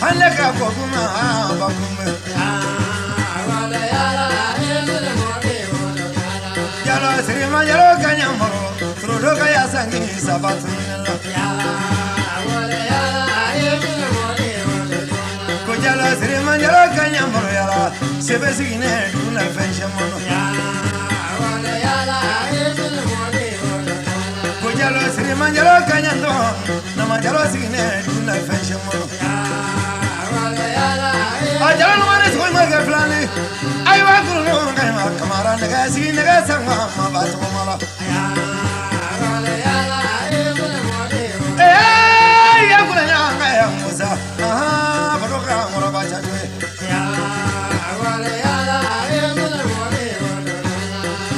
Halaka Kokuma Bakum Yalo Srima Yalo Kanyamoro, Trudoka Yasangi Sabatunella Kojala Srima Yalo Kanyamoro Yala, Sebesine, Tuna Fenshamono Kojalo Srima Yalo Kanyando, Namajalo Sine, Tuna Fenshamono I don't know what is going on, Flani. I want to know Kamara, the guy, seeing the guy, some Batumala. Hey, I am Musa. Ah, Baroka, Morabacha.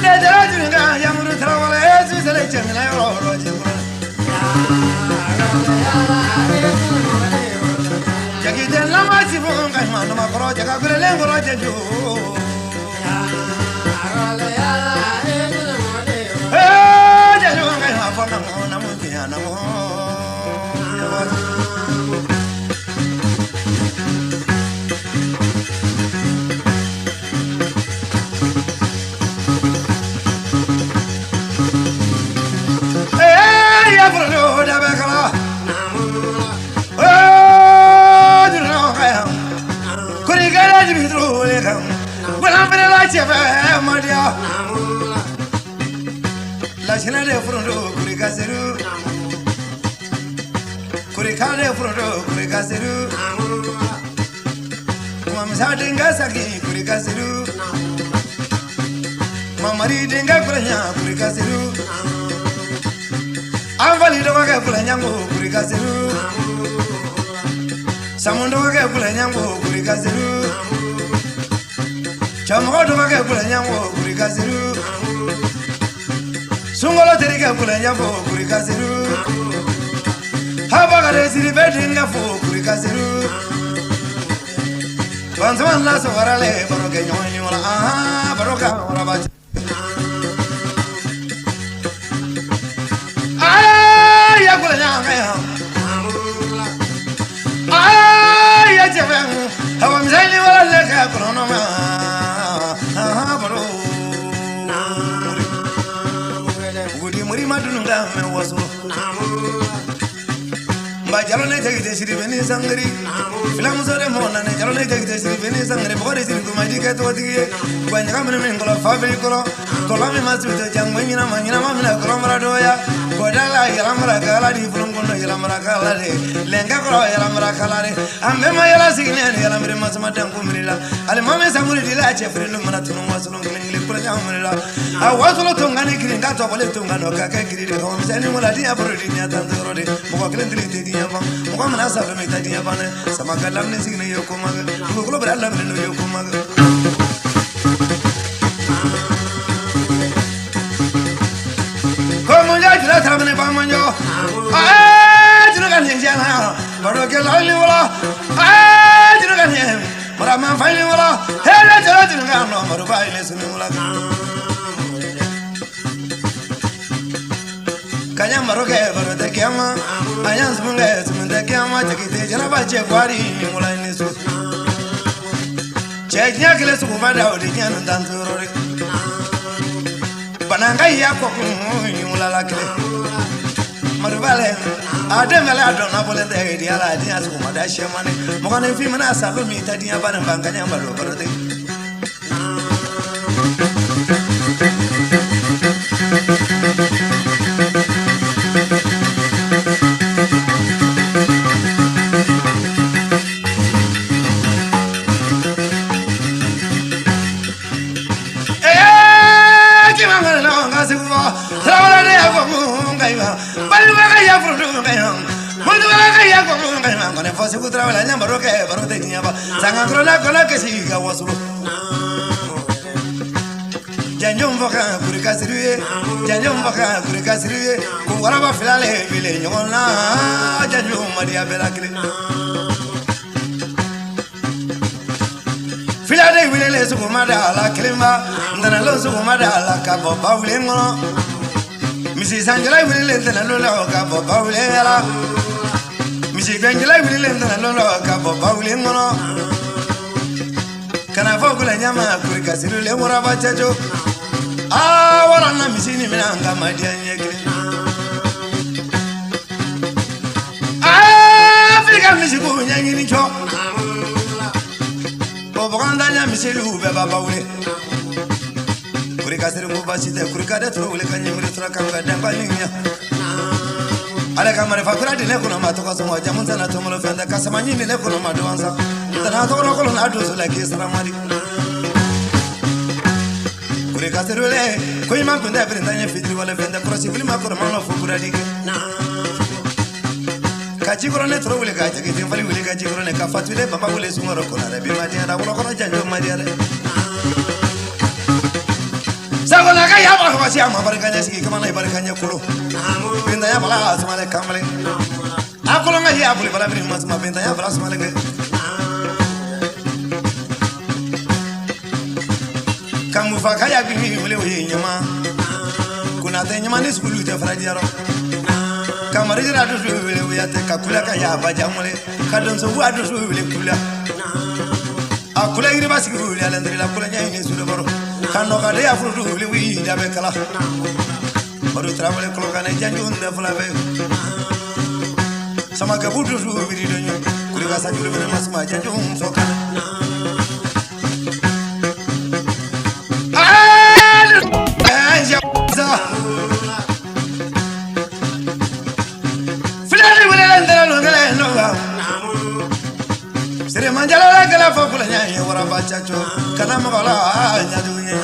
Let the Rajin guy, young to travel as a selection, and I wrote Jackie, la mazzi funga in mano, ma croce, che quelle lenguole c'è giù. Già giunga in forna, una multina, ya proprio da beccola. La cena de frondo, Kurigazeru Kurikade frondo, Kurigazeru Mamsa Dinga Saki, Kurigazeru Mamari Dinga Kuranya, Kurigazeru Avali Doga Kulanyango, Kurigazeru Samundoga Kulanyango, Kurigazeru Chamodo Doga Kulanyango, Kurigazeru Sungolo Terika Kulanyango, Kurigazeru Habaga Resiri Bedinga Fo, Kurigazeru Banzman Lasso Varale, Baroka Yola, ah, Baroka, Rabat. Ah, Yakulanya, ah, Yajavan, how I'm saying, what I like a chronoma, ah, Baro. Goody Murima Dunga was by Jalone take the city Venice Hungary. Films of the morning, Jalone take the city Venice Hungary. What is it to my ticket? What when you come in Mingle of Fabrico, Colombi must with the young Manina, Manina, Colombradoya, Guadala, Yalamara Caladi, from Yalamara Caladi, Lenga, Yalamara Caladi, and then my Yalasik and Yalamri Masamatam Kumila, and the moment I would delight a friend of Marathon was looking I was a lot of money in that of a little Manoka, homes, and what I did for it in Yatanzorodi, Mokakli. Muhammad Asaf Mita Diabane, Samakalam Nising Yokoma, Global Yokoma. Come on, let's have an Epamanyo. I didn't get him, Baroka Lila. I didn't get him, but I'm not finding what I didn't get no more violence in the Kanyam Maroke, the Kama, I am Smungas, the Kama, the Janabache, Wadi, Mulanisu. Check Yakilis who find out the Yan and Danzuri. Bananga Yako, Yulalaki. Marvale, Ademala don't know what they did, ideas who Madasha money, Mogana Fimana Salumi, Tadia Banam Bankanyam. Janjum Boka, Kurikasri, Janjum Boka, Kurikasri, Kuwaraba Filale, Villayona, Janjum Maria Belakri. Filade Villele Sukumada, La Klima, Nanalo Sukumada, La Cabo Pavlemo, Mrs. Angela Villele, Nanalo Cabo Pavlera, Mrs. Angela Villele, Nanalo Cabo Pavlera. mono kana fogula nyama kuri kasiru le mura bachacho wala na misini minanga madia nyekle Afrika misiku nyangini cho Bobanda nya misilu be baba ule kuri kasiru mubasite kuri kada tro ule kanyimuri tra kanga damba ninya Ale kamare fakura dile kuna matoka somo jamunza na tomulo fenda kasamanyi dile kuna madwanza tana toro kolo na dozo la kisra mari kuri kaserule koi man kunda brindanya fitri wala fenda krosi fili makoro mano fukura dige kachi korone toro wule kachi ke temfali wule kachi korone ka fatwile papa wule sumoro kona re bima dia da wala kona janjo madia re sagona ka ya ba ko siama barkanya sigi kama na barkanya kulo benda ya bala asmale kamale akolo nga ya buli bala bima asma benda ya bala asmale nge kamu faka ya bimi wule we nyama kuna te nyama ni skulu te frajaro kamari jira do wule we ate kakula ka ya baja mole kadon so wa do wule kula akula iri basi wule ala ndri la kula nyai ni sulu baro kando ka de afru wule we da be kala baro travele kolo kana janju nda fula be sama ka budu wule do nyo kuli ka sa julu be masma janju so kana Sere manjala la gala fokula nya wara bachacho kana magala nya dunye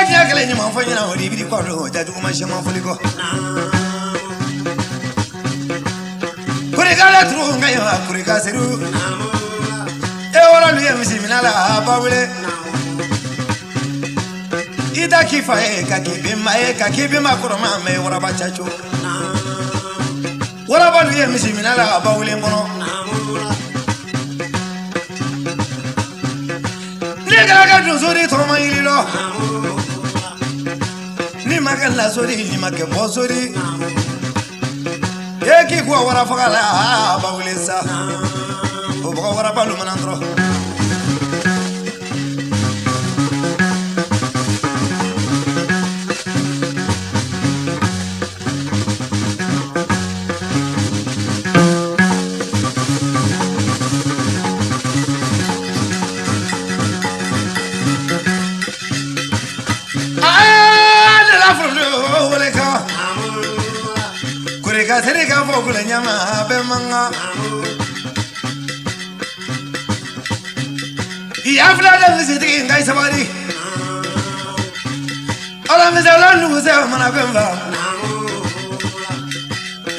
nya gele nya manfo nya hori bi ko ro ja du ma shema foliko kuri gala tru ngayo kuri ka seru wara luye misiminala bawle ida kifa ka kibima kurama me wara bachacho wara baluye misiminala bawle ngono nigala ga duzuri to maililo ni magala sori ni make bosori eki kwa wara fagala bawle sa obo wara balu manandro Serika fokula nyama be manga ya flada visiti ngai sabari ala mezala nuze mana bemba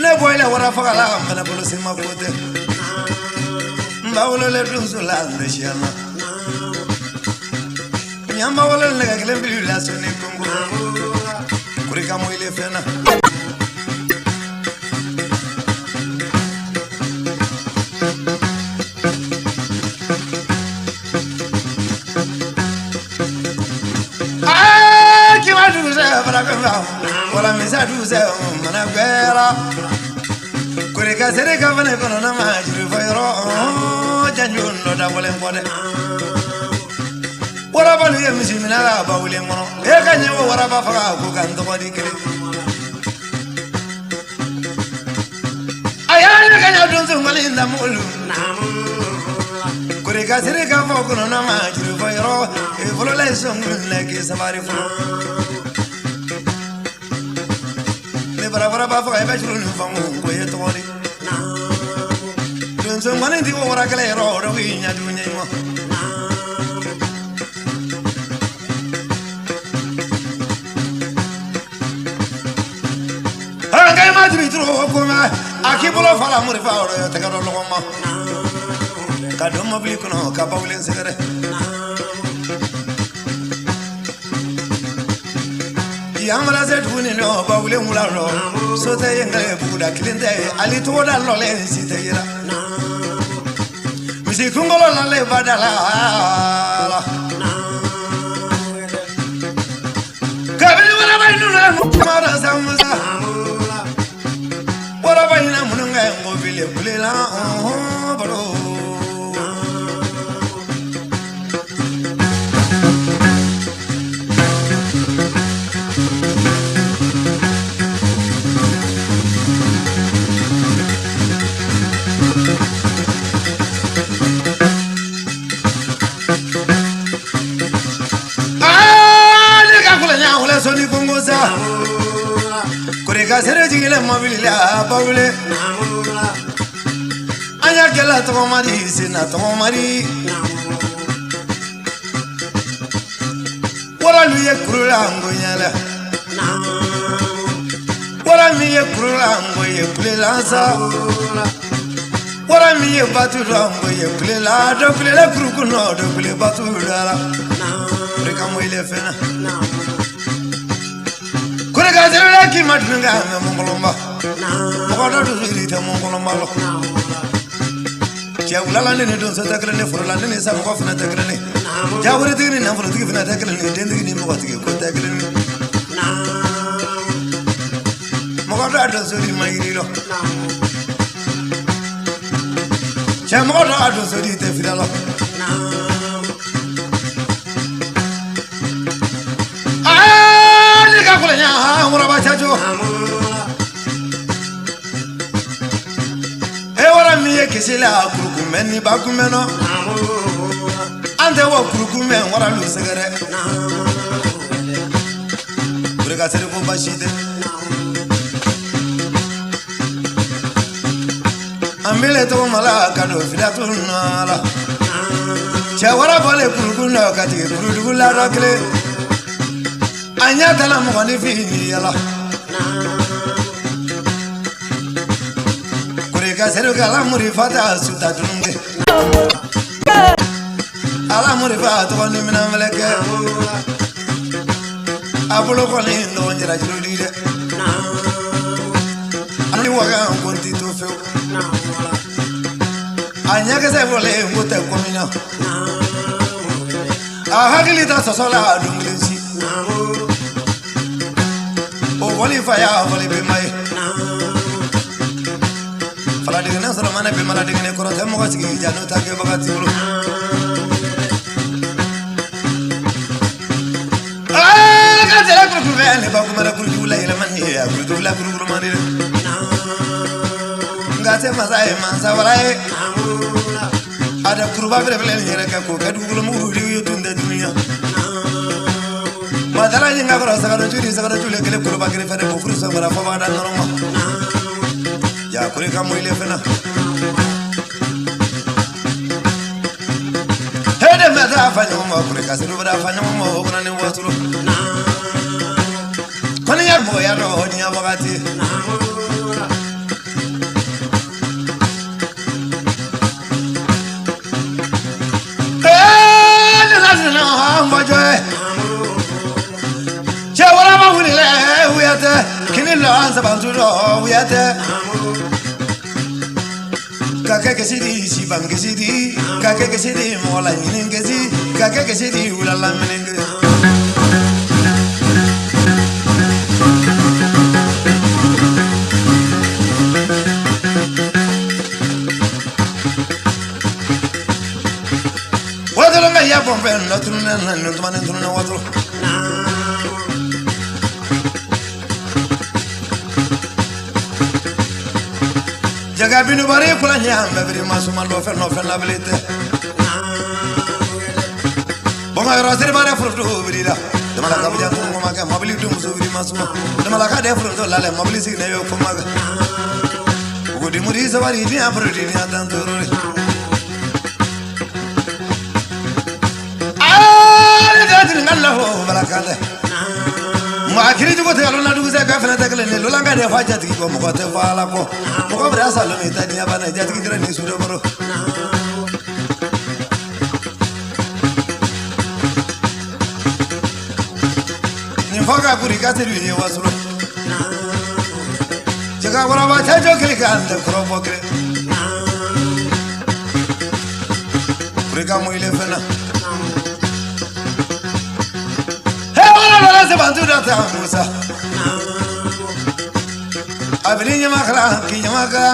ne boila wara fakala mana bolo sima kote mbawlo le dunzula ndeshana nyama wala ne gele bilu la sone kongo kurika moile fena wala misa duze mana gwera kurika serika vane kono na majiru fayro janjun no da bolen bode wala balu ye misimina la bawle ngono e kanye wara ba faga ko kan to bodi kele ayana kanya dunzu malinda mulu kurika serika fo kono na majiru fayro e volo le songun le ke sabari fo bara ba fa ba churu nu famu ko ye tori dun so mane di wora kala ro ro wi nya du nya mo anga ma di tro ko ma akibulo fala muri fa ro te ka ro lo ma ka do mo bli ko no ka ba wulen segere yamala se tuni no ba wule mula ro so te yenga buda klinde ali to da lo le si te yira misi kungolo la le badala kabili wala ba nu na mara samza na baro Soni Kongosa Kureka Serejile Mobila Paule Aya Gela Tomari Sina Tomari Wara Luye Kurango Yala Wara Miye Kurango Ye Plelansa Wara Miye Baturango Ye Plela Doplela Kurukuno Dople Batura Kureka Moile Fena Ki madunga mongolomba mogoda do rita mongolomba lo ya ulala ne don sa takle ne furla ne sa ko fina takle ne ya wori tigni na furla tigni fina takle ne dendi ni mo tigni ko takle ne mogoda do sori mayiri lo ya mogoda do sori te firalo Ewara miye kisila kurukumeni bakumeno ante wo kurukumen wara lu segere burega sere ko bashide ambele to mala kado filatunala chawara bole kurukuna kati kurudugula rakle anya tala mo ni fini yala kurega sero kala muri fata suta dunge ala muri fata ni mina meleke abulo ko ni ndo njira jirudi de ani waga konti to fe anya ke se vole mbote ko mina a hakili ta sosola dunge si Wali faya wali be mai fala de na sara mana be mala de ne koro temo gasi jano ta ke bagati bulu ka tela ko ku vele ba ku mara ku jula ila man ya ku jula ku mari ngate masai mansa walai ada kurba bele bele ne ka ko ka du mu ri yo tunde dunia Madala yinga koro sagaro jule kele kuro bakere fere ko furu samara fa bana norma ya kure ka moile fena hede mata fa nyoma kure ka siru bada fa nyoma ho kuna ni waturo kone yar mo ya ro nya bagati na ha mbajoe Kinilo ansa banzuro uyate Kake kesidi si bang kesidi Kake kesidi mola nyinin kesi Kake kesidi ulala minin kesi Wadolo nga ya pompe Notruna nutumane ntruna wadolo Jaga binu bari kula nyamba biri masuma no fe la belete Bonga roseri bare fruto birida Dama la kabja to ngoma ka mabili dum so biri masuma Dama la ka de fruto la le mabili sig ne yo kumaga Ugudi muri sabari ni afrodi ni adan torore Ay dadin ngallahu barakate Ma kiri jugo te alona dugu se ka fena te kele ne lolanga de fa jati ko mo ko te fa la ko mo ko bra salo mi ta dia bana jati ki dre ni su do moro ni foka kuri ka te ri wasuro jaga wala ba ta jo kili ka ande kro bokre kuri ka mo ile fena se bantu data musa abili nyama kala ki nyama ka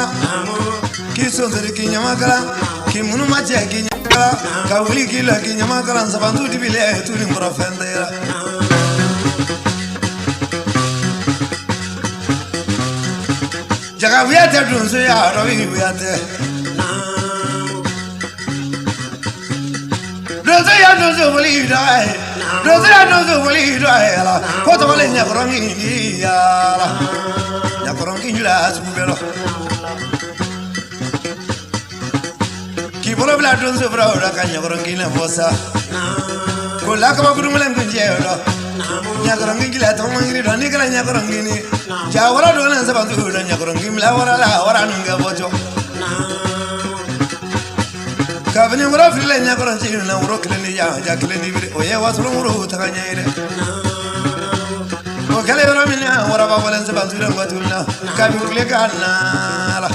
ki sondere ki nyamakala ki munu mache ki nyamakala ka wuli ki la ki nyamakala sabantu dibile tuni mura fendera jaga wiyate dunso ya rawi wiyate dunso wuli dai dunso wuli dai la koto wale nyakorongi ya la nyakorongi njula subelo ki bolo bla dunso bra ora ka nyakorongi na bosa ko la ka baguru melen kunje do nyakorongi gila to mangiri do ni kala nyakorongi ni ja wala do na sabantu do nyakorongi mla wala nunga bojo kabini wura file nyakorongi na wuro kileni ya kileni bi o ye wasuru wuro takanyere o kale wura minya wura ba wala sabantu do watulna kabini kule kana la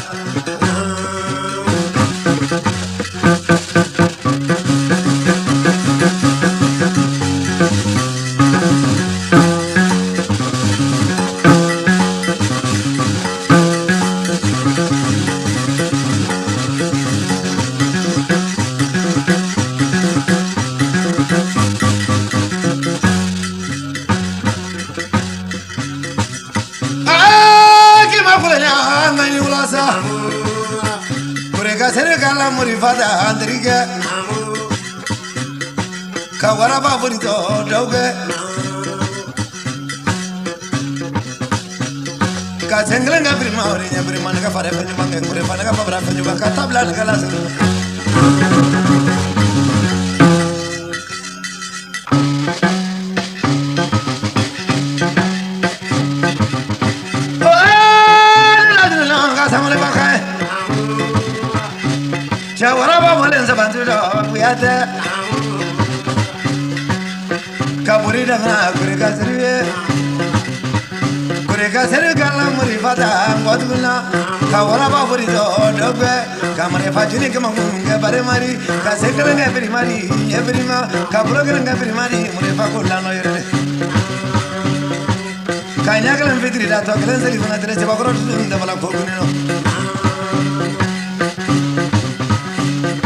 Serikala murifada andrige kawara baburito doge ka senglenga prima orinya prima naga fare penyu bange kure panaga babra penyu baka tabla naga las Jawara walen sabantu do kuyate kaburi dana kure ka sirwe kala muri fata ngoduna kawara baburi do dobe kamare fajini ke mangunge bare mari ka sekele nge beri mari ebrima kaburo ke nge beri mari muri fakulla no yere kanya kala fitri da to kala seri fana tere jabaro tunda bala kogunino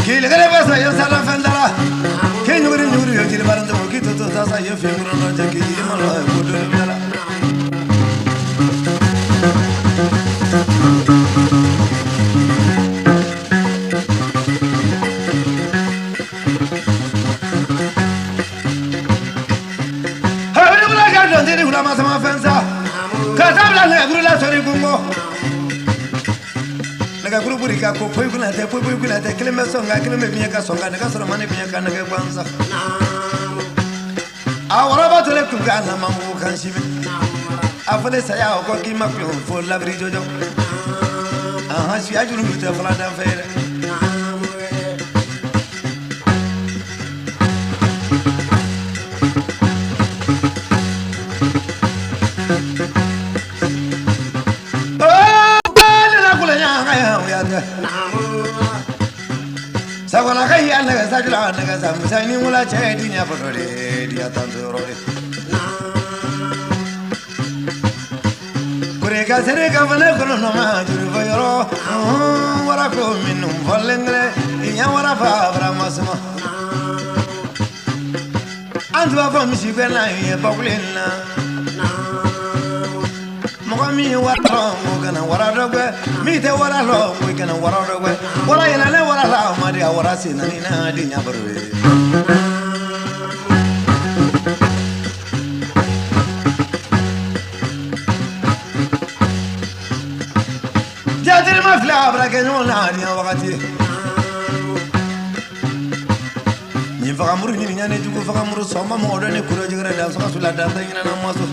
Kile kale basa yo sala fendala ke nyuri yo kile barande mo kito to tasa yo fenguro no jaki kile malo ko do mala ha ni bula ga do ndiri bula ma sama fensa ka tabla ne bula sori gungo guru buri ka ko poi kuna te kilime songa kilime binya ka songa ne ka soro mane binya ka ne kwanza awara ba tole ku ga na mamu kan shibe afale saya ko ki makyo fo la bri jojo aha shi ajuru mu te fala da fere Sagona kai anaga sajula anaga samsani mula chedi nya fotore dia tanzurore kure ka sere ka vana kono no ma juru vayro wara ko minum volengre nya wara fa bramasma antu ba fam shi bena ye bakulena Mogami wara mo gana wara dogwe mi te wara lo mo gana wara dogwe wara yana le wara la ma dia wara sinani na di nya barwe jadir ma fla bra ke no na dia wakati ni fakamuru ni nyane jugo fakamuru soma mo do ne kuro jigra da so sula da ngina na maso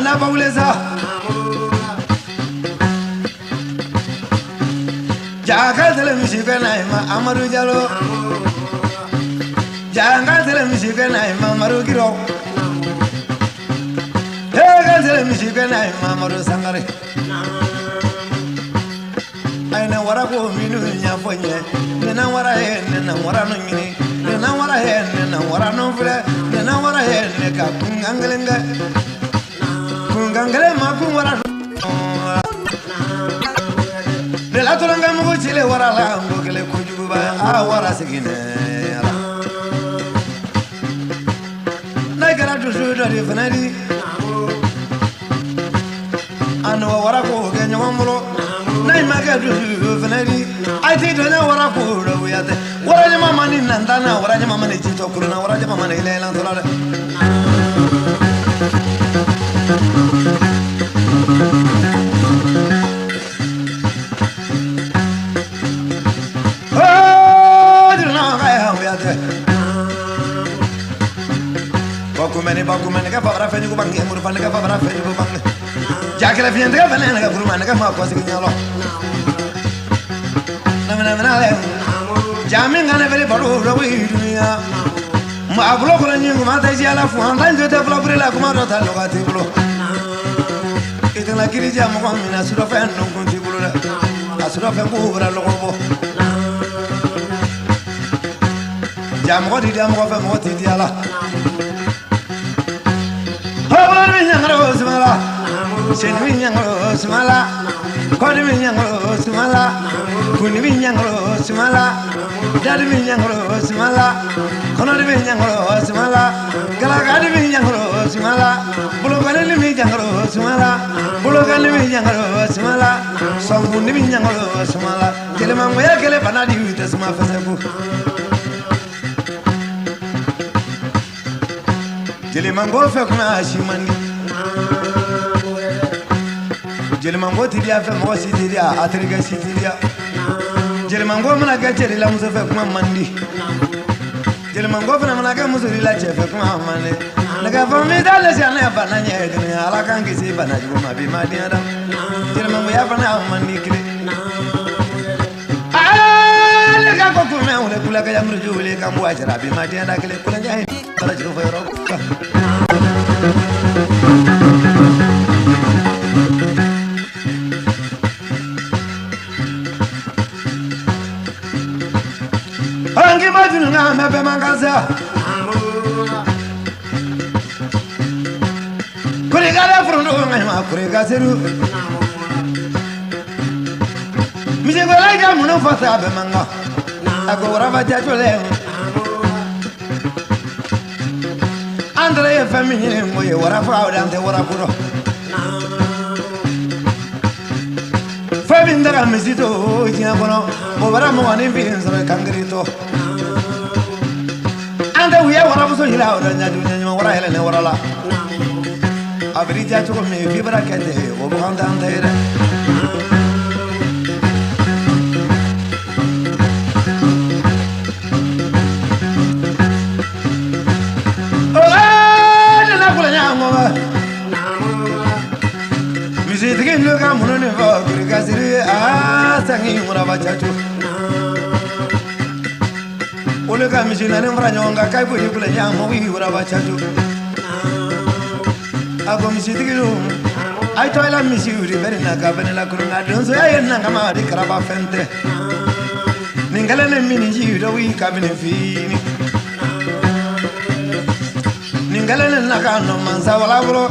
na bauleza jaga tele misibe na ma amaru jalo jaga tele misibe na ma amaru giro jaga tele misibe na ma amaru sangare aina wara ko minu nya fonye na wara he na wara no ngini na wara he na wara no fre na wara he ka kungangelenga turanga mugu chile wara la ngokele kujuba a wara sigine na gara du du do fanari anu wara ko ge nyamolo na maga du fanari ai ti do na wara ko do ya te wara nyama mani nandana wara nyama mani chito kuruna wara nyama mani lelan tolale Bakumene ka fabra fenyu ko bangi mur fan ka fabra fenyu ko bangi jakela fiende ka fenene ka furuma ka ma ko sigi nyalo na le jami ngane vele baru ro wi dunia ma bulo ko nyi ma ta ji ala fu andan je te fla brela ko ma ro ta lo ka ti bulo itela kiri jam ko mina sura fen non ko ti bulo la sura fen ko bra lo ko jam ko di jam ko fe mo ti di ala Smala, Shinwinyango Smala, Kodwinyango Smala, Kunwinyango Smala, Dadwinyango Smala, Konodwinyango Smala, Galagadwinyango Smala, Buloganimiyango Smala, Buloganimiyango Smala, Sambuniyango Smala, Kelemangoya Kele Panadi with the Smafasabu. Jelimango Fakma Shimani. Jelimango tidia fe mo sitidia atriga sitidia Jelimango mana ga jeri la muso fe kuma mandi Jelimango fe mana ga muso la che fe kuma mane naga fa mi dale jana fa na nye dini ala kan ki si bana ju ma bi ma di adam Jelimango ya fa na mandi kile ale ga ko ku me ule kula ga yamru ju ule ka mu ajara bi ma di adam kile kula nyahi ala ju fa ro Angi majunu na mebe mangaza Kurigala frundo ngema kuriga seru Mise gola ga muno fata be manga Agora va jatole Andre famille moye wara fa ante wara kuro Fabindara misito tia kono Obara mo ani binzo kangrito Ande wiya wara buso hila ora nyadu nyama wara hele ne wara la Abrija choko me fibra kete obo anda andere Musitiki nuka muno ne va kurikasiri sangi muraba chachu Uluka mishina ne mranyonga kai buri kula nyamo wi muraba chachu Ako musitiki nu ai toila misiuri beri na kabene la kurunga donso ya yenna kama di karaba fente Ningale ne mini jiro wi kabene fini Ningale ne nakano mansa wala bro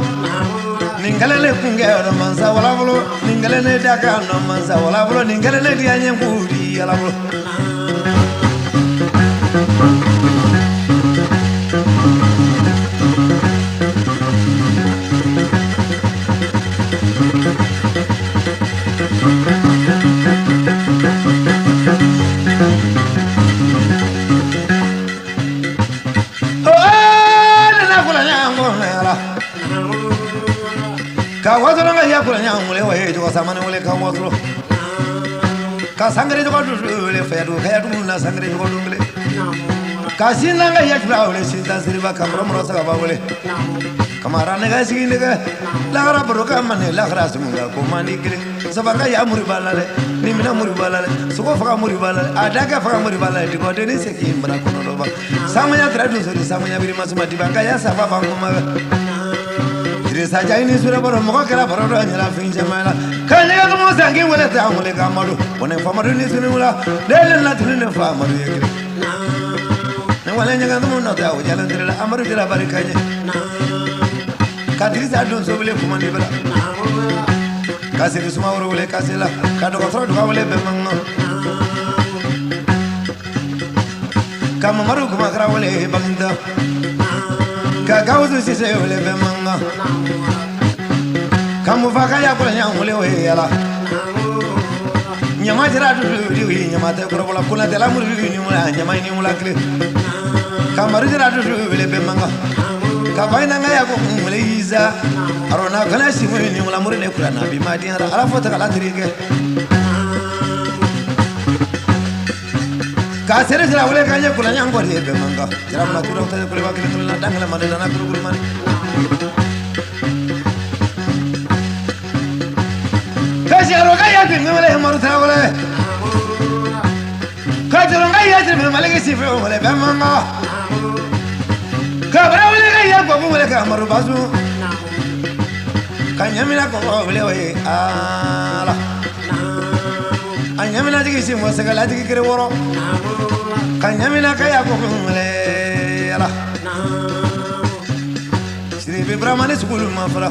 Ningalele kungero mansa wala bolo ningalele daga no mansa wala bolo ningalele dianye ngudi ala bolo Kawatro nga yakula nyamule wa yejo samane mule kawatro ka sangre jo le fedu kayatu na sangre jo dumle ka sinanga yakula ole sinta sirba kamro mro sa bawle kamara ne ga siginde ga la gara broka mane la gara sumunga ko mani kire sabanga ya muri balale ni mina muri balale suko faka muri balale adaga faka muri balale di kote ni seki mbra kono roba samanya tradu sori samanya biri masuma dibanga ya saba bangoma Saja ini sudah baru muka kera baru dah nyala finja mana. Kanya tu musa angin boleh tak boleh kamadu. Boleh famadu ini sudah mula. Lelaki nak tulen famadu ya kiri. Newalnya jangan tu mana tahu jalan terlalu amadu tidak balik kanya. Kadiri sadun sebelum kumandi bela. Kasi suma wole kasila ka do ko do wole be mango kam maru kuma kra wole bangda ka gawzu si se wole be mango kam fa ka ya ko nya wole we yala nyama jira du ri nyama te ko bola kuna de la muri ni mula nyama ni mula kle kam maru jira du wole be mango ka baina ngaya ko mule iza arona kana si muri ni mula muri ne kula na bi madi ara fota kala trike ka sere jira wole kanya kula nyango ni be manga jira ma turo ta ko ba kile tula dangala madana na kuru mani ka jaro ga ya tin mele maru ta wole ka jaro ga ya tin mele ke si fe wole be manga kabra wele ga ya ko wele ka maru bazu kanyamina ko wele we ala anyamina digi si mo sagala digi kere woro kanyamina ka ya ko wele ala siri be brahmane sukulu ma fara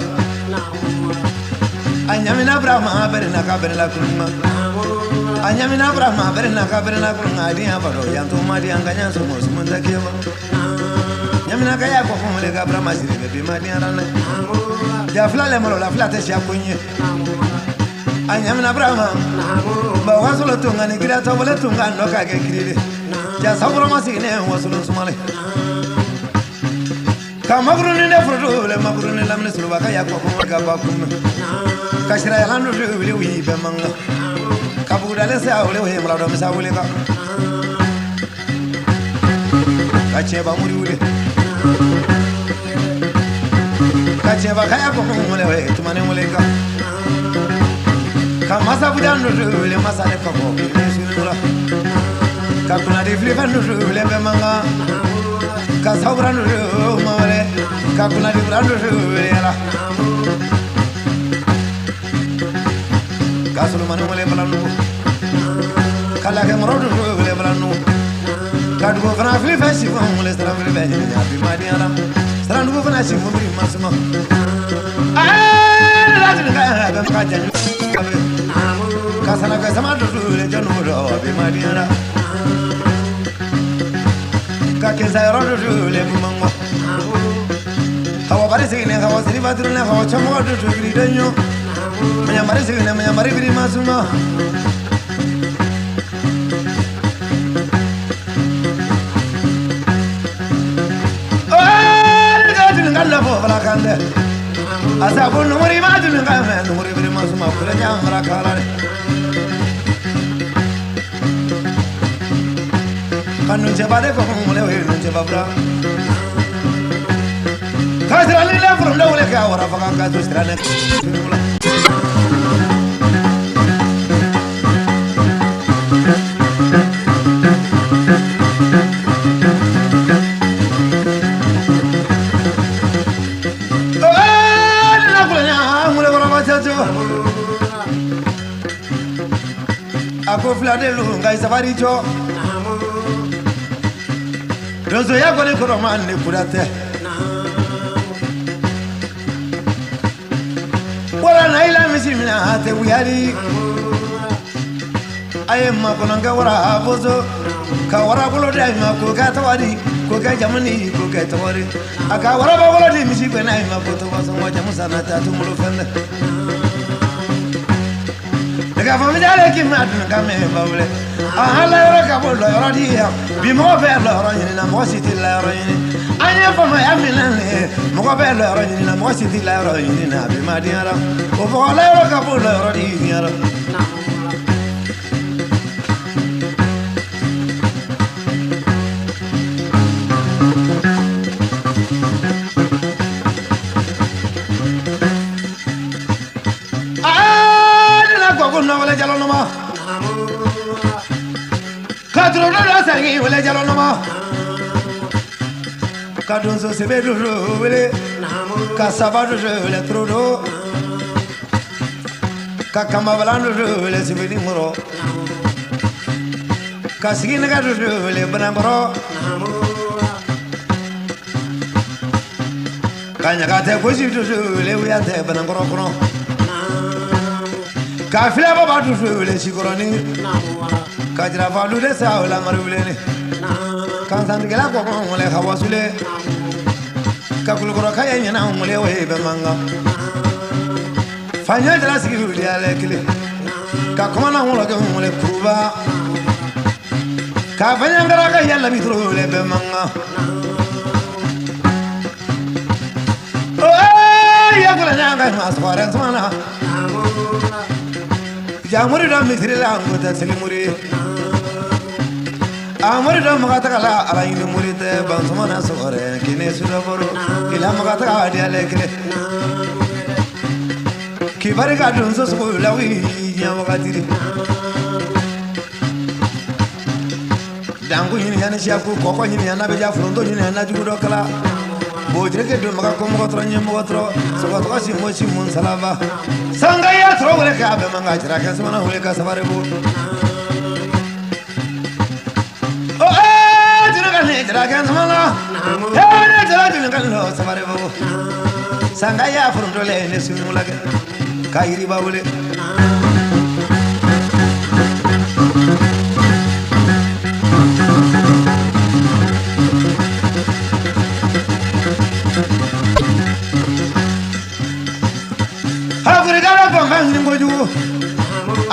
anyamina brahma berna ka berna kulma anyamina brahma berna ka berna kulma dia baro yanto madi anganya sumo sumunta kiwa nyamina kaya ko fumule ga brahma sire be madi arana ya fla le molo la fla te sha kunye anyamina brahma ba wasolo tunga ni gira to bole tunga no ka ge kirire ya sabro masine wasolo sumale ka magruni ne frodo le magruni lamne sulba kaya ko ga ba kum kashira ya lanu wi wi be manga ka budale sa ole we mala do misa wole ka kache ba muri wule kache ba kaya ko mole we tumane mole ka masa budan no le masa ne ko ni sunula ka kuna de flifa no le be manga ka sabra no mole ka kuna de brando le la ka sulu mane mole balanu kala ke morodo le balanu kadu ko fana flifa si ko mole stra flifa ni abi madi ala stra ndu fana si mo bri masuma la tin ka ba ka jan ka sana ka sama du le janu ro abi madi ala ka ke sa ro du le mango hawa bare se ne hawa sri badru ne hawa chamo du gri danyo manya bare se ne manya bare bri masuma la fo bala kande asa ko no mori ma tu nga me no mori bri ma suma ko nya mara kala kanu je bade ko mo le we no je babra ka sira le la fo ndo le ka wara fa ka to sira le ako flade lu ngai safari cho rozo ya gole ko man ne kurate wala naila misimina ate wiyari ayemma ko nanga wara bozo ka wara bolo dai ma ko ka tawari ko ka jamani ko ka tawari aka wara ba bolo di misi ko nai ma ko to waso mo jamu sanata to mulo fende daga fami dale ki ma dun ka me bawle ala yoro ka bolo yoro di ya bi mo be lo ro ni na mo siti la ro ni anya fama ya milane mo ko be lo ro ni na mo siti la ro ni na bi ma di ara o bo la yoro ka bolo yoro di ni ara no wala jalo no ma kadro no la sangi wala jalo no ma kadon so se bedo wele ka sabado wele trodo ka kama balando wele se bedi moro ka sigina ga wele banambro kanya ka te ko si wele wi ate banambro kono Kafila baba tu fule shikoroni kajra falu de saula marulene kansan gela ko ngole khawasule kakul goro kaya nyana ngole we be manga fanya dra sigiru dia lekile ka komana ngolo ke ngole kuba ka fanya ngara ka yalla bitro le be manga oh ya kula nyanga maswara smana Jamuri da mitri la ngota selimuri amuri da magata kala ala indi muri te bansumana sore kine sudaboro ila magata ka dia lekre ki bari ka dun so so lawi nya magati dangu yin yana shaku koko yin yana be ja frondo yin yana jugo do kala bojre ke do maga ko mo tro nyem mo tro so ko si mo si mun salaba sanga ya tro wala ka be manga jira ka sama wala ka sabare bu o jira ka ne jira ka sama na ya ne jira ka lo sabare bu sanga ya frondo le ne sunu laga kairi ba wala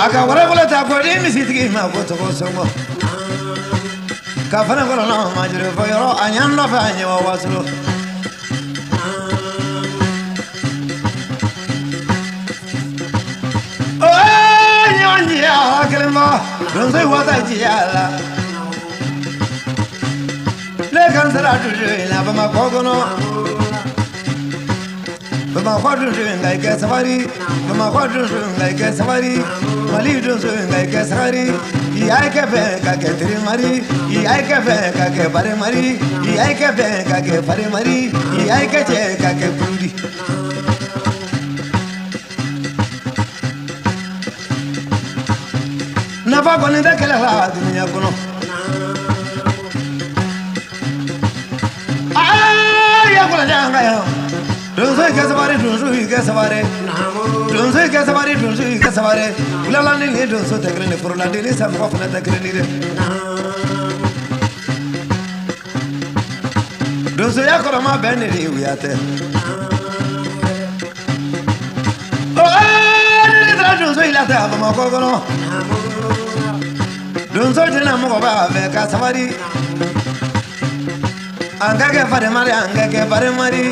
aka wara wala ta ko ni misitigi ma ko to songo ka fana ko no ma jure fo yoro anyan la fa nyi wa waslo o nyi ya kelma don sai wata ji ala le kan sara du na ba ma ko no Bama kwadu ngai ke safari bama kwadu ngai ke safari mali do ngai ke safari ai ke be ka ke tiri mari ai ke be ka ke bare mari ai ke be ka ke bare mari ai ke che ka ke pudi na ba ko ni da kala la dunya kono ya kula janga ya Dunso ke sabare dunso ke sabare dunso ke sabare dunso ke sabare ulala ni dunso tekre ne furla ni sam ko fana tekre ni de dunso ya ko ma bene ri wiate oh ni tra dunso ila ta ba ma ko no dunso dina mo ba be ka sabari anga ke fare mari anga ke bare mari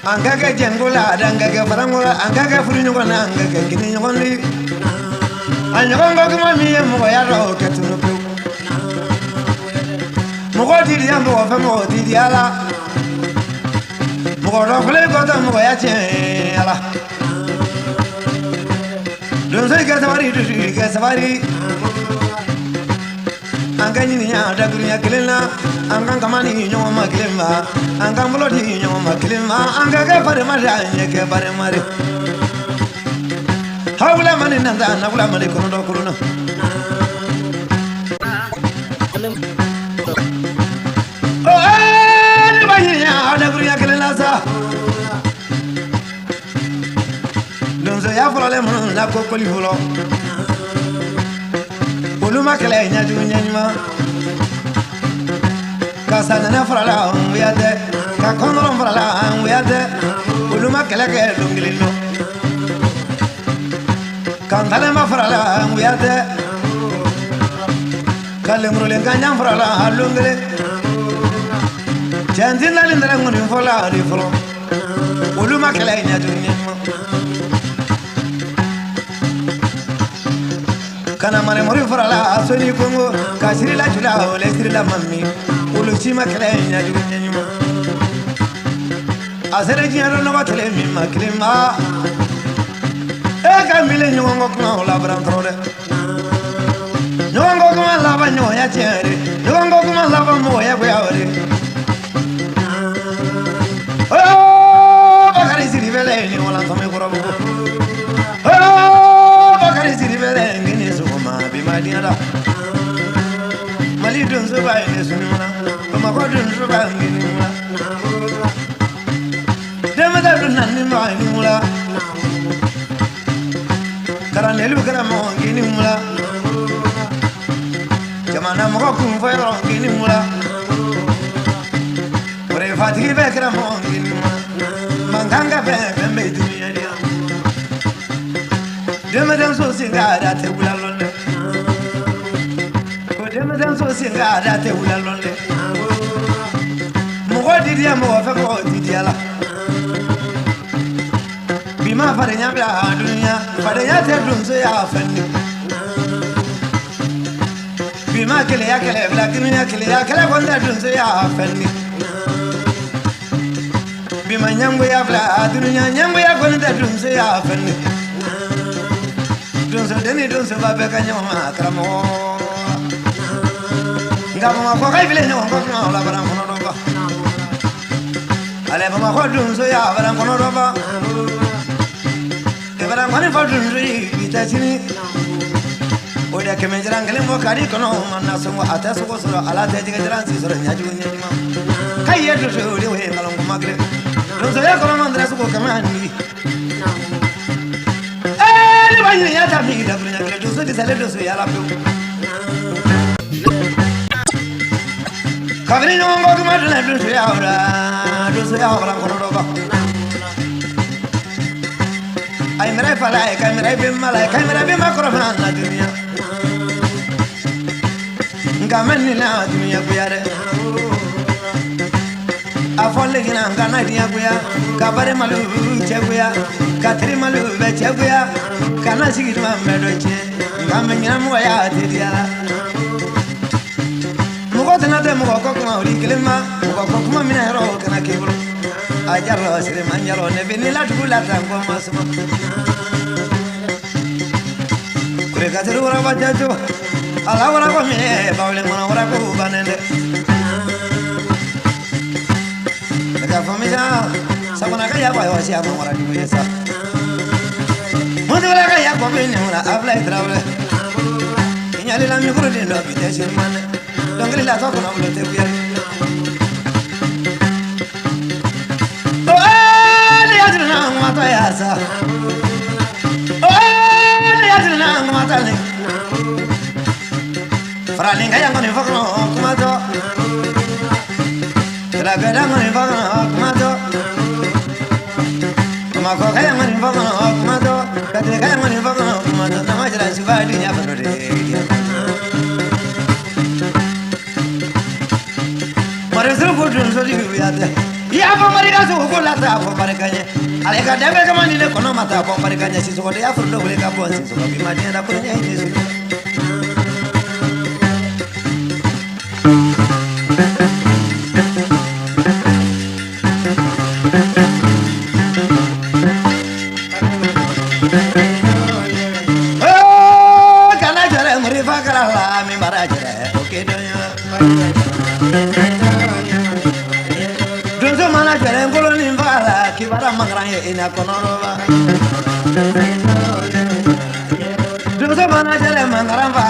anga ke jengula anga ke farangula anga ke furinyo kona anga ke kininyo koni anyogongo kuma miye mo ya ro ke tunu pe mo ko ti ya mo fa mo ti ala mo ro fle ko ta mo ya che ala don sai ke safari anga ni ya da gunya kelena anga kamani nyo ma kelema anga molodi nyo ma kelema anga ke fare ma ja nye ke fare mare hawla mani nanda na wala mani kono do kono oh ni ba ni ya da gunya kelena sa don so ya folo le mon na ko koli folo Oluma kele nya ju nya nyima Kasana na frala nguyade ka konoro frala nguyade Oluma kele ke dongilino Kandale ma frala nguyade Kale mrule nganya frala lungile Chandina lindra ngoni fola ri folo Oluma kele nya ju nya nyima Kana mare mori farala asoni kongo kasiri la chula ole siri la mami ulu chima klenya junyanyuma asere jiaro no batele mi maklima e kamile nyongo kuna ola brantrole nyongo kuma la banyo ya chere nyongo kuma la bamo ya gwe oh bakari siri vele ni wala tome kurabu oh bakari siri vele Madinada Mali dun so ba ne sununa ma ko dun so ba ngini mula dem da dun nan ni ma ni mula nelu kana mo gini mula jamana mo ko kun fa ro gini mula ore fatigi be kana mo gini mula manganga be be dunia dia demadan so singa da te wula londe ko demadan so singa da te wula londe mo godi dia mo fa ko di dia la bima farenya bla dunia farenya te dun so ya fanni bima kele ya kele bla dunia kele ya kele gonda dun so ya fanni bima nyango ya bla dunia nyango ya gonda dun so ya fanni dun so deni dun so ba be kanyama kramo ngamo ma ko kai bile no ko no la baran kono do ba ale ma ko dun so ya baran kono do ba baran kono fa dun so ita sini oda ke menjran ngale mo kari kono manna so mo ata so so ala te jiga jran si so nya ju nya ma kai ya do so le we kalon ko magre dun so ya kono mandra so ko kama ni ya ta mi da bunya ke do so di sale do so ya la pe kabri no ngo ko ma do so ya ora kono do ba ay mera fala ay kamera be mala kamera be makro fa na dunya ngamen ni na dunya ko yare afolle gina ngana dia ko ya kabare malu che ko ya katri malu be che ko ya kana sigi ma medo che ngamen ni mo ya te dia mo ko tana de mo ko ko ma ri kelema mo ko ko ma mina ro kana ke bulu ajarro sire manjaro ne beni la tula tango masmo kure katru wara bajajo ala wara ko me bawle mona wara ko banende daga famija sabana ka ya bayo si abo wara ni yesa mo de wara ka ya ko be ni wala abla itraule inyali la mi kuro de lo bi de shirman dongri la to ko na bulo te biya mata yasa oh ya tuna mata le fralinga yang ngoni fakno kumato la gada ngoni fakno kumato ma ko kaya ngoni fakno kumato kadre kaya ngoni fakno kumato na majra sibadi ya fadore mare suru kudun so di biate ya fa mari ga so ko la ta fa mari kanye ale ka debe kama ni le kono mata ko mari kanye si so ko ya furdo le ka bon si so bi ma dia da ko nya ni so oh kana jare muri fa kala la mi mara jare okay do ya jere ngolo ni mbala kibara mangranye ina konoroba dozo mana jere mangramba